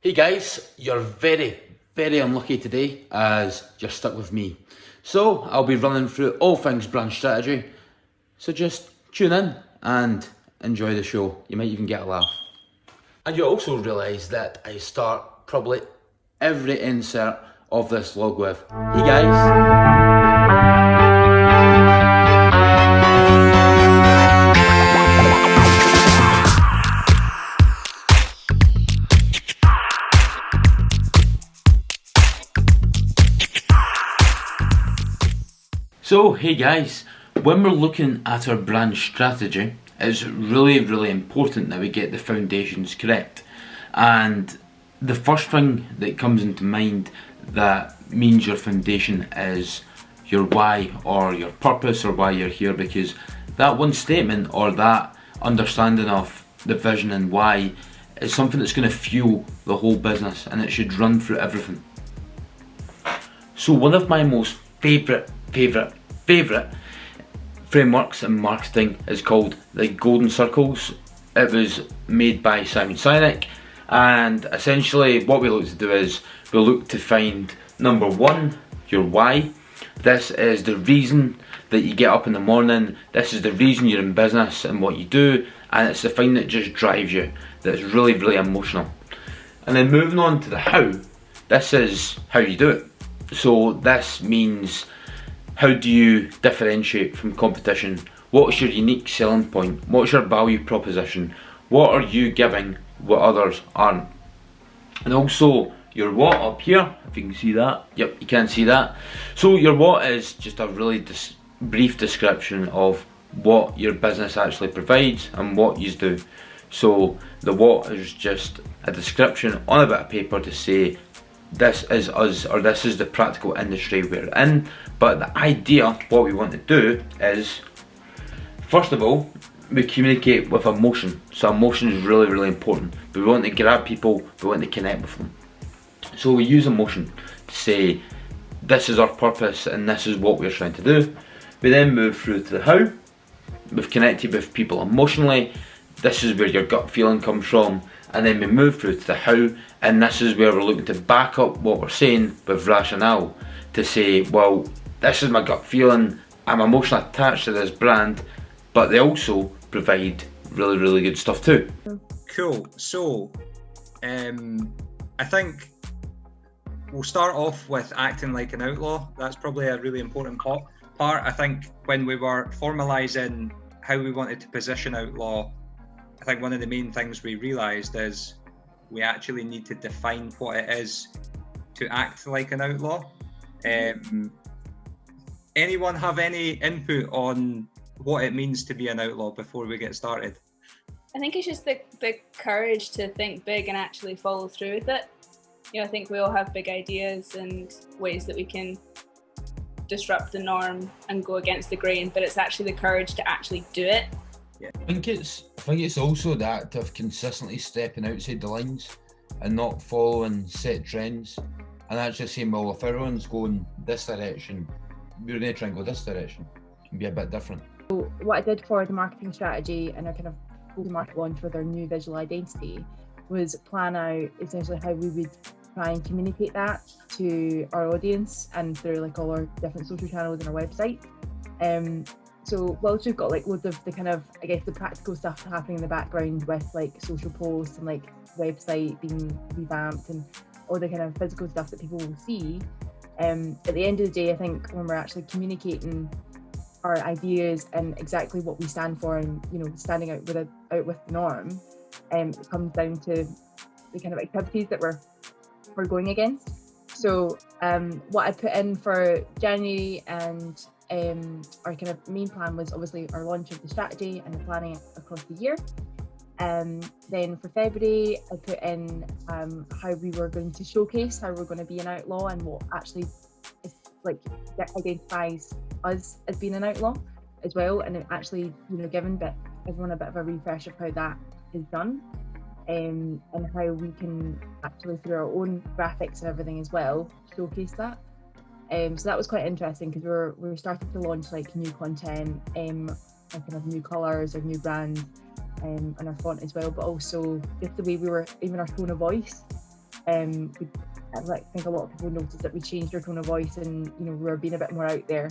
Hey guys, you're very unlucky today as you're stuck with me. So I'll be running through all things brand strategy. So just tune in and enjoy the show. You might even get a laugh. And you also realise that I start probably every insert of this vlog with, hey guys. So, hey guys, when we're looking at our brand strategy, it's really important that we get the foundations correct. And the first thing that comes into mind that means your foundation is your why or your purpose or why you're here, because that one statement or that understanding of the vision and why is something that's going to fuel the whole business, and it should run through everything. So one of my most favourite frameworks in marketing is called the Golden Circles. It was made by Simon Sinek, and essentially what we look to do is we look to find number one, your why. This is the reason that you get up in the morning, this is the reason you're in business and what you do, and it's the thing that just drives you, that's really emotional. And then moving on to the how, this is how you do it. So this means, how do you differentiate from competition? What's your unique selling point? What's your value proposition? What are you giving what others aren't? And also your what up here, if you can see that. Yep, you can see that. So your what is just a really brief description of what your business actually provides and what you do. So the what is just a description on a bit of paper to say this is us, or this is the practical industry we're in. But the idea, what we want to do is, first of all, we communicate with emotion. So emotion is really important. We want to grab people, we want to connect with them. So we use emotion to say, this is our purpose and this is what we're trying to do. We then move through to the how. We've connected with people emotionally. This is where your gut feeling comes from. And then we move through to the how, and this is where we're looking to back up what we're saying with rationale to say, well, this is my gut feeling, I'm emotionally attached to this brand, but they also provide really good stuff too. Cool. So I think we'll start off with acting like an outlaw. That's probably a really important part. I think when we were formalising how we wanted to position Outlaw, I think one of the main things we realised is we actually need to define what it is to act like an outlaw. Anyone have any input on what it means to be an outlaw before we get started? I think it's just the courage to think big and actually follow through with it. I think we all have big ideas and ways that we can disrupt the norm and go against the grain, but it's actually the courage to actually do it. I think it's also the act of consistently stepping outside the lines and not following set trends, and actually saying, well, if everyone's going this direction, we're going to try and go this direction and be a bit different. So what I did for the marketing strategy and our kind of go-to-market launch with our new visual identity was plan out essentially how we would try and communicate that to our audience and through like all our different social channels and our website. So whilst we've got like loads of the kind of, I guess, the practical stuff happening in the background with like social posts and like website being revamped and all the kind of physical stuff that people will see, at the end of the day, I think when we're actually communicating our ideas and exactly what we stand for and, standing out with the norm, it comes down to the kind of activities that we're going against. So what I put in for January and our kind of main plan was obviously our launch of the strategy and the planning across the year. Then for February, I put in how we were going to showcase how we're going to be an outlaw and what actually is, like, identifies us as being an outlaw as well, and it actually given everyone a bit of a refresh of how that is done, and how we can actually through our own graphics and everything as well showcase that. So that was quite interesting because we're starting to launch like new content, like kind of new colours or new brands, and our font as well, but also just the way we were, even our tone of voice I think a lot of people noticed that we changed our tone of voice, and we were being a bit more out there,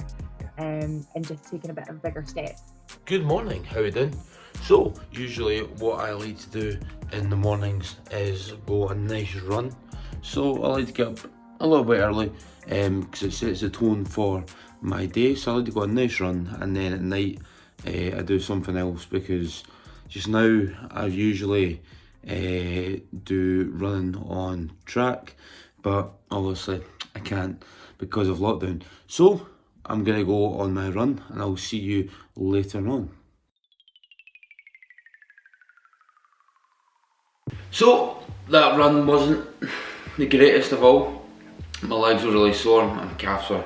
and just taking a bit of a bigger step. Good morning, how you doing? So, usually what I like to do in the mornings is go a nice run. So I like to get up a little bit early because it sets the tone for my day. So I like to go a nice run, and then at night I do something else, because just now I usually do running on track, but obviously I can't because of lockdown. So I'm gonna go on my run, and I'll see you later on. So that run wasn't the greatest of all. My legs were really sore, my calves were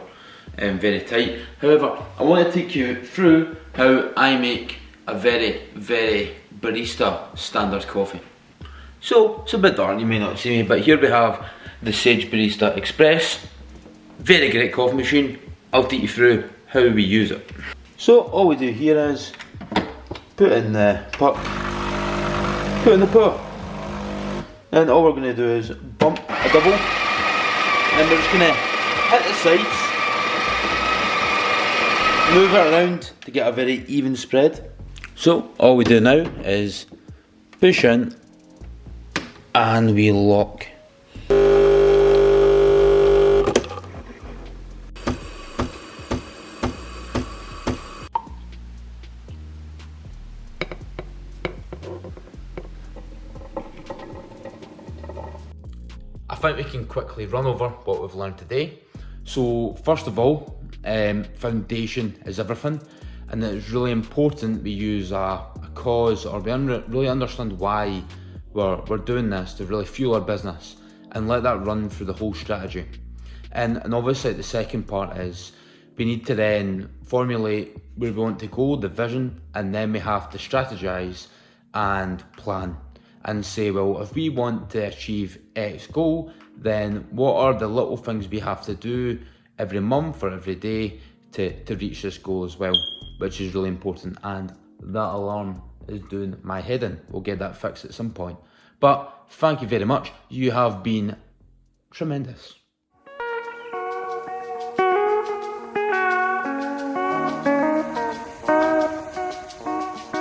very tight. However, I want to take you through how I make a very, very barista standard coffee. So it's a bit dark, you may not see me, but here we have the Sage Barista Express. Very great coffee machine. I'll take you through how we use it. So all we do here is put in the puck, put in the pour. And all we're going to do is bump a double, and we're just going to hit the sides, move it around to get a very even spread. So all we do now is push in and we lock. I think we can quickly run over what we've learned today. So first of all, foundation is everything, and it's really important we use a cause, or we really understand why we're doing this, to really fuel our business and let that run through the whole strategy. And obviously the second part is we need to then formulate where we want to go, the vision, and then we have to strategize and plan and say, well, if we want to achieve X goal, then what are the little things we have to do every month or every day to reach this goal as well, which is really important. And that alarm is doing my head in. We'll get that fixed at some point. But thank you very much. You have been tremendous.